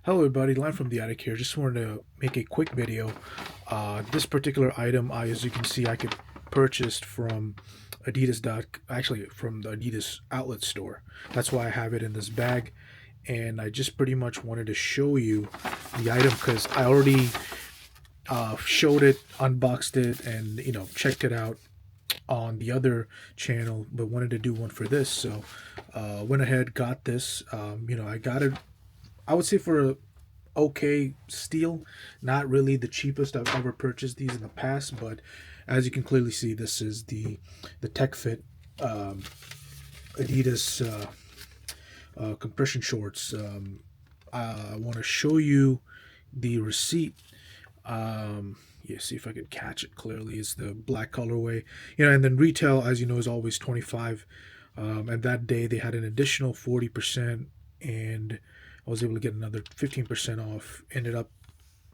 Hello everybody, Line from the Attic here. Just wanted to make a quick video. This particular item, as you can see, I could purchased from actually from the Adidas outlet store. That's why I have it in this bag. And I just pretty much wanted to show you the item because I already showed it, unboxed it, and checked it out on the other channel, but wanted to do one for this. So went ahead, got this. I got it, I would say, for a okay steal. Not really the cheapest I've ever purchased these in the past, but as you can clearly see, this is the TECHFIT Adidas compression shorts. I want to show you the receipt. Yeah, see if I could catch it clearly. It's the black colorway, and then retail, as you know, is always 25. And that day they had an additional 40%, and I was able to get another 15% off. Ended up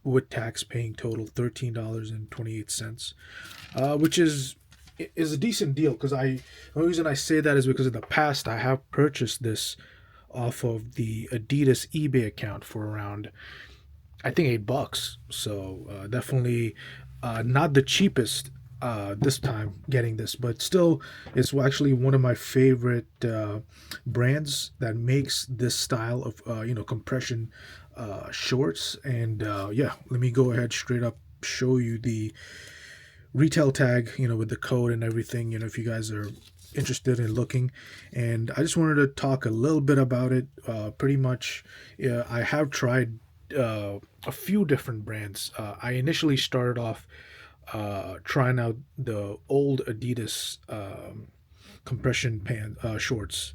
with tax paying total $13.28, which is a decent deal. Because the only reason I say that is because in the past I have purchased this off of the Adidas eBay account for around, I think, $8. So definitely not the cheapest this time getting this, but still it's actually one of my favorite brands that makes this style of compression shorts. And yeah, let me go ahead straight up show you the retail tag, with the code and everything, if you guys are interested in looking. And I just wanted to talk a little bit about it. Pretty much, I have tried a few different brands. I initially started off trying out the old Adidas compression pants shorts.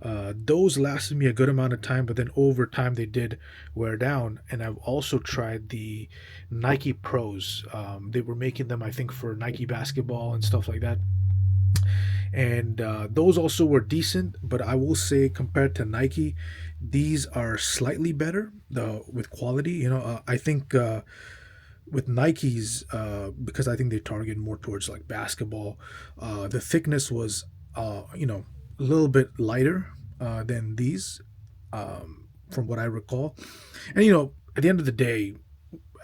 Those lasted me a good amount of time, but then over time they did wear down. And I've also tried the Nike Pros. They were making them, I think, for Nike basketball and stuff like that. And those also were decent, but I will say compared to Nike, these are slightly better with quality. I think with Nikes, because I think they target more towards like basketball, the thickness was a little bit lighter than these, from what I recall. And at the end of the day,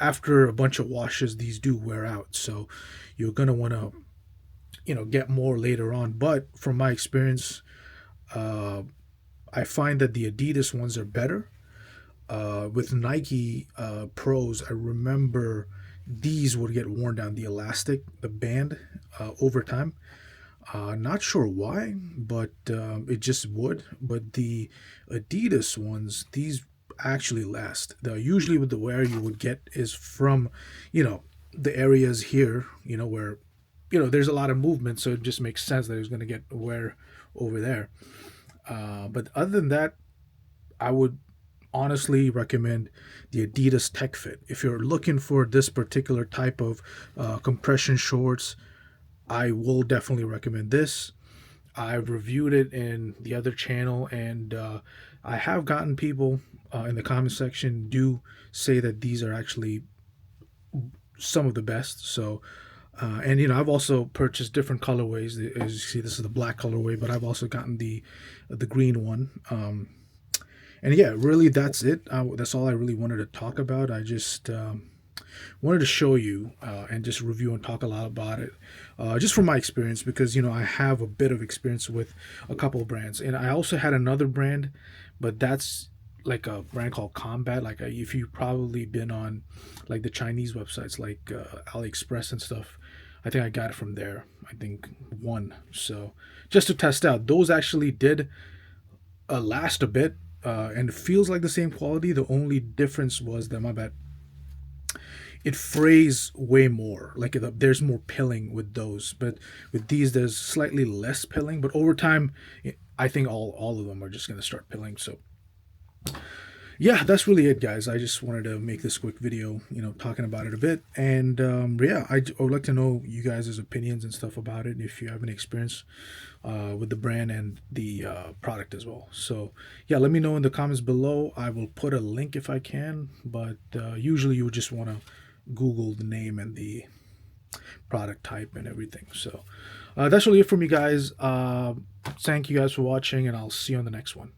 after a bunch of washes, these do wear out, so you're gonna want to get more later on. But from my experience, I find that the Adidas ones are better. With Nike Pros, I remember these would get worn down, the elastic, the band, over time. Not sure why, but it just would. But the Adidas ones, these actually last. Usually with the wear you would get is from, the areas here, where, there's a lot of movement, so it just makes sense that it's going to get wear over there. But other than that, I would honestly recommend the Adidas TECHFIT. If you're looking for this particular type of compression shorts, I will definitely recommend this. I've reviewed it in the other channel, and I have gotten people in the comment section do say that these are actually some of the best. So and I've also purchased different colorways. As you see, this is the black colorway, but I've also gotten the green one. And yeah, really, that's it. That's all I really wanted to talk about. I just wanted to show you and just review and talk a lot about it, just from my experience, because I have a bit of experience with a couple of brands. And I also had another brand, but that's like a brand called Combat. Like, if you've probably been on like the Chinese websites like AliExpress and stuff, I think I got it from there. I think one. So just to test out, those actually did last a bit, and it feels like the same quality. The only difference was that, my bad, it frays way more. Like, there's more pilling with those, but with these there's slightly less pilling. But over time, I think all of them are just going to start pilling. So yeah, that's really it, guys. I just wanted to make this quick video, talking about it a bit. And yeah, I would like to know you guys' opinions and stuff about it, if you have any experience with the brand and the product as well. So yeah, let me know in the comments below. I will put a link if I can, but usually you would just want to Google the name and the product type and everything. So that's really it from you guys. Thank you guys for watching, and I'll see you on the next one.